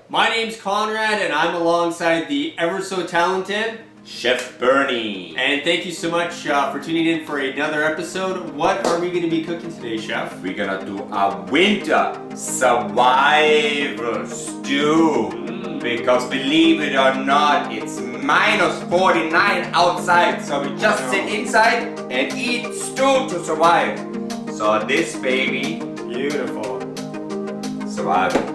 My name's Conrad and I'm alongside the ever so talented Chef Bernie. And thank you so much for tuning in for another episode. What are we going to be cooking today, Chef? We're gonna do a winter survival stew. Because believe it or not, it's minus 49 outside. So we just sit inside and eat stew to survive. So this baby, Beautiful. survival.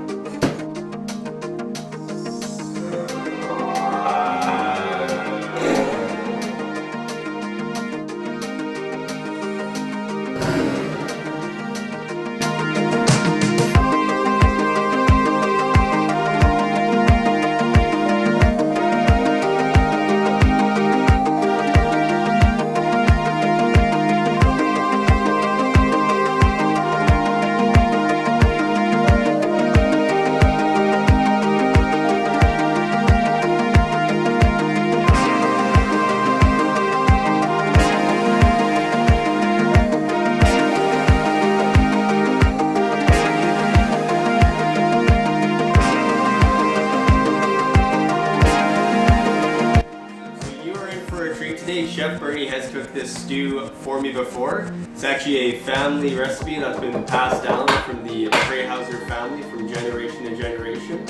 Chef Bernie has cooked this stew for me before. It's actually a family recipe that's been passed down from the Freyhauser family from generation to generation.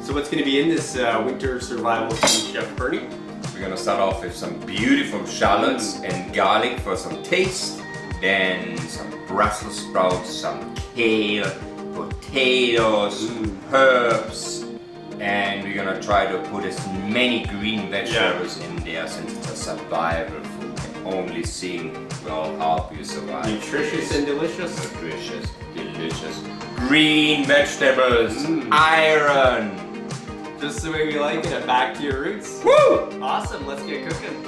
So what's going to be in this winter survival stew, Chef Bernie? We're gonna start off with some beautiful shallots and garlic for some taste. Then some Brussels sprouts, some kale, potatoes, herbs. And we're gonna try to put as many green vegetables in there since it's a survival food. Only seeing will help you survive. Nutritious and delicious. Nutritious, delicious. Green vegetables, iron. Just the way we like it. Back to your roots. Woo! Awesome, let's get cooking.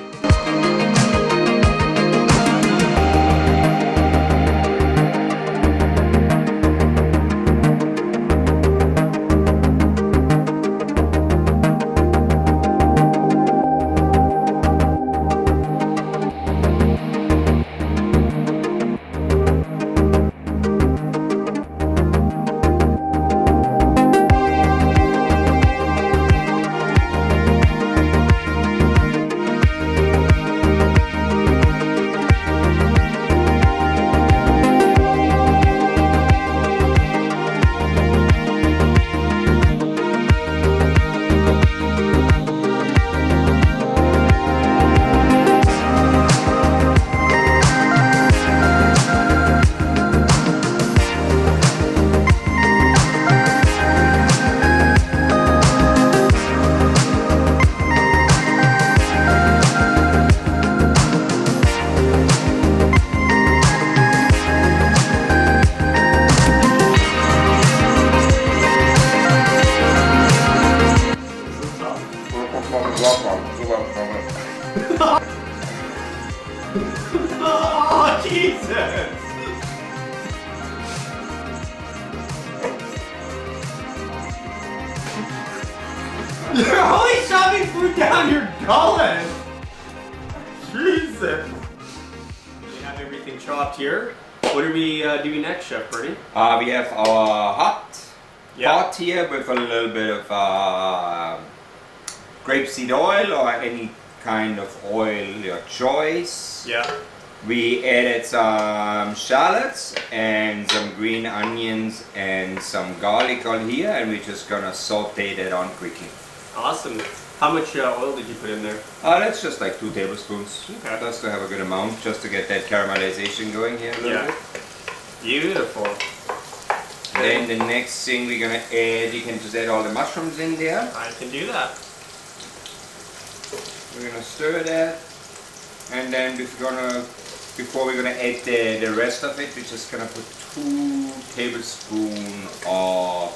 Oh, Jesus! You're always shoving food down your gullet! Jesus! We have everything chopped here. What are we doing next, Chef Bernie? We have our pot here with a little bit of grapeseed oil or any kind of oil your choice. Yeah. We added some shallots and some green onions and some garlic on here, and we're just gonna saute that on quickly. Awesome. How much oil did you put in there? That's just like 2 tablespoons. Okay. Just to have a good amount, just to get that caramelization going here a little bit. Beautiful. Then the next thing we're gonna add, you can just add all the mushrooms in there. I can do that. We're gonna stir that, and then before we're gonna add the rest of it, we're just gonna put 2 tablespoons of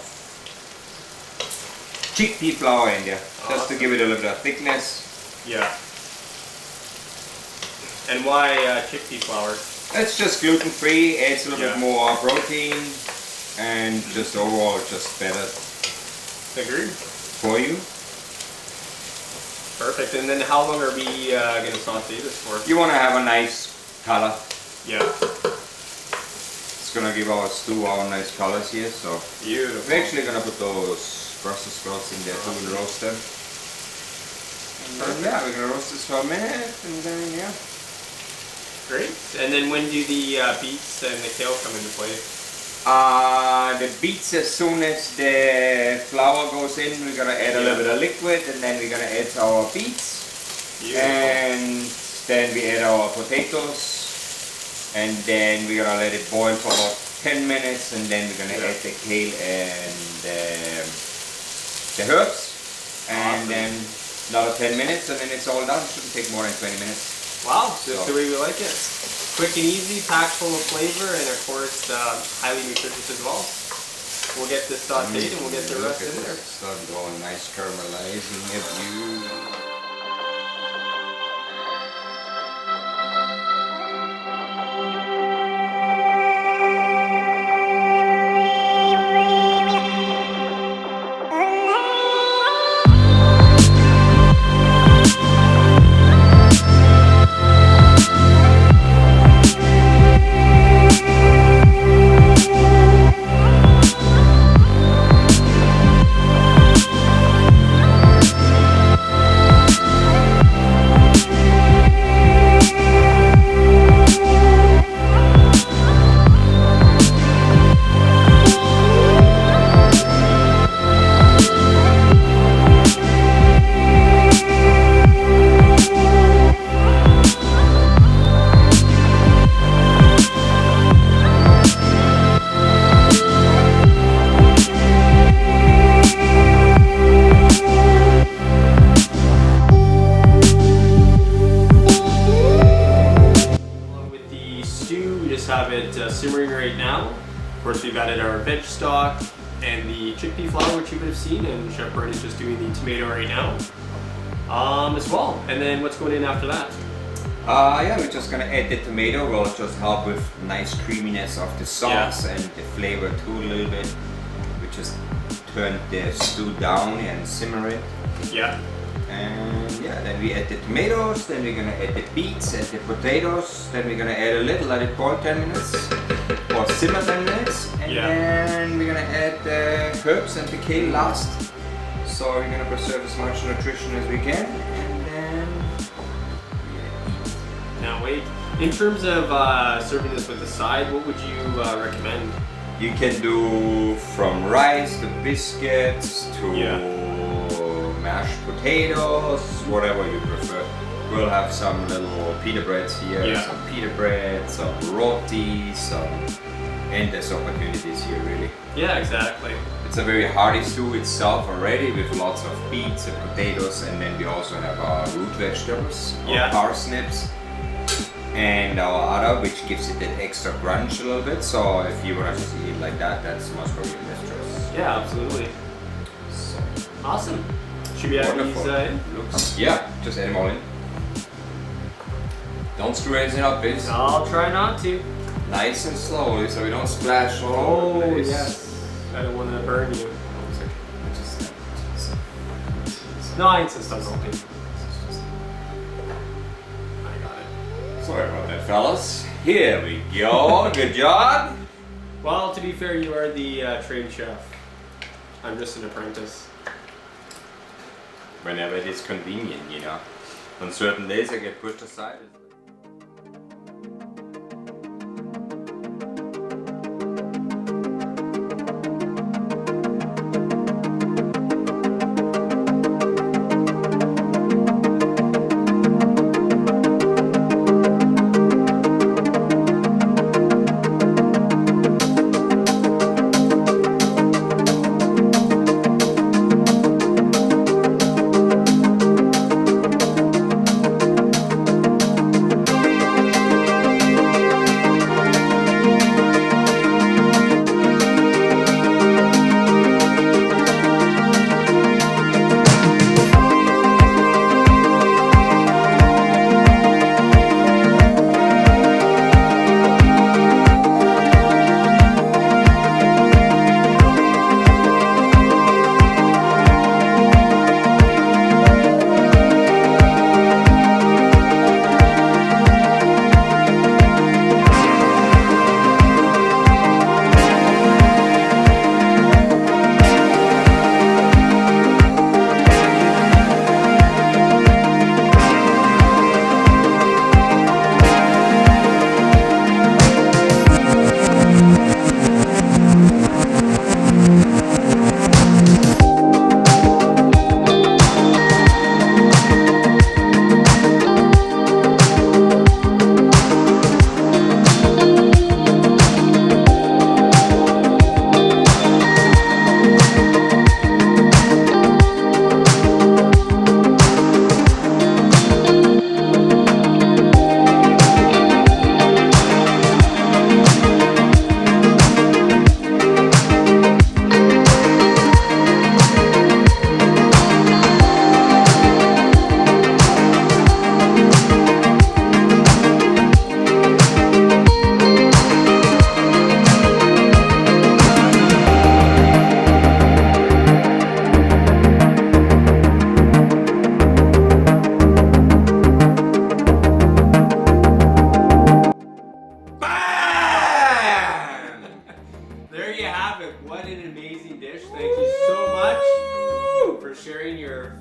chickpea flour in there, just to give it a little bit of thickness. Yeah. And why chickpea flour? It's just gluten-free, adds a little bit more protein, and just overall just better Agreed. for you. Perfect. And then how long are we going to saute this for? You want to have a nice color. Yeah. It's gonna give our stew our nice colors here. So Beautiful. we're actually gonna put those Brussels sprouts in there too and roast them. And then, yeah, we're gonna roast this for a minute and then yeah. Great. And then when do the beets and the kale come into play? The beets, as soon as the flour goes in, we're gonna add a little bit of liquid, and then we're gonna add our beets. Beautiful. And then we add our potatoes, and then we're gonna let it boil for about 10 minutes, and then we're gonna add the kale and the herbs, and then another 10 minutes, and then it's all done. It shouldn't take more than 20 minutes. Wow, just the way we like it. Quick and easy, packed full of flavor, and of course highly nutritious as well. We'll get this sauteed and we'll get the rest in there. Start going nice caramelizing it. Have it simmering right now. Of course, we've added our veg stock and the chickpea flour, which you would have seen, and Chef Brent is just doing the tomato right now as well. And then what's going in after that? Yeah, we're just gonna add the tomato. Will just help with nice creaminess of the sauce and the flavor too a little bit. We just turn the stew down and simmer it. Yeah. And yeah, then we add the tomatoes, then we're gonna add the beets and the potatoes, then we're gonna add a little, let it boil 10 minutes or simmer 10 minutes, and then we're gonna add the herbs and the kale last. So we're gonna preserve as much nutrition as we can, and then Can't wait. In terms of serving this with a side, what would you recommend? you can do from rice to biscuits to mashed potatoes, whatever you prefer. We'll have some little pita breads here, some pita bread, some roti, some endless opportunities here really. Yeah, exactly. It's a very hearty stew itself already with lots of beets and potatoes, and then we also have our root vegetables, our parsnips, and our other, which gives it that extra crunch a little bit. So if you want to just eat it like that, that's most probably your best choice. Yeah, absolutely. So awesome. Should we add these in? Yeah, just add them all in. Don't screw anything up, please. I'll try not to. Nice and slowly so we don't splash all over the place. Yes. I don't want to burn you. No, I insist on helping. I got it. Sorry about that, fellas. Here we go. Good job. Well, to be fair, you are the trained chef. I'm just an apprentice. Whenever it is convenient, you know. On certain days I get pushed aside.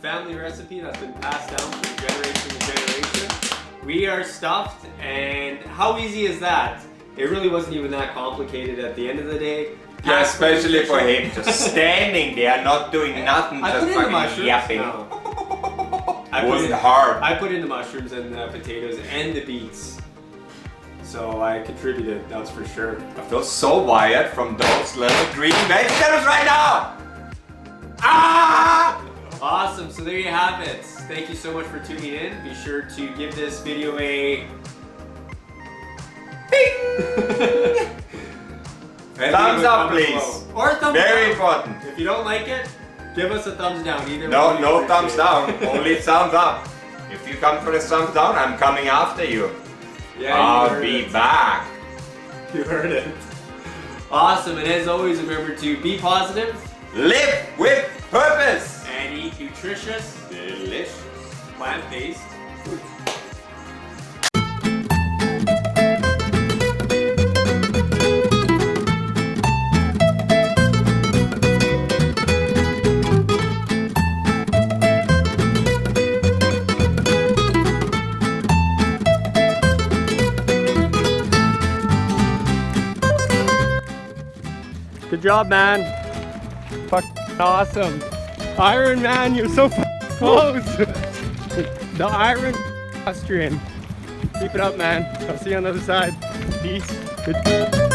family recipe that's been passed down from generation to generation. We are stuffed, and how easy is that? It really wasn't even that complicated at the end of the day. Yeah, especially for him, just standing there, not doing nothing, I just put in the fucking mushrooms. yapping. No. It wasn't hard. I put in the mushrooms and the potatoes and the beets. So I contributed, that's for sure. I feel so wired from those little green vegetables right now! Ah! Awesome, so there you have it. Thank you so much for tuning in. Be sure to give this video a thumbs up, please. Below. Or a thumbs Very down. important. If you don't like it, give us a thumbs down. Either No, way, no we thumbs appreciate down, only thumbs up. If you come for the thumbs down, I'm coming after you. it. Yeah, you I'll heard be it. back. You heard it. Awesome, and as always, remember to be positive Live with purpose. and eat nutritious, Delicious. plant-based food. Good job, man. Awesome. Iron Man, you're so close. The Iron Austrian. Keep it up, man. I'll see you on the other side. Peace. Good.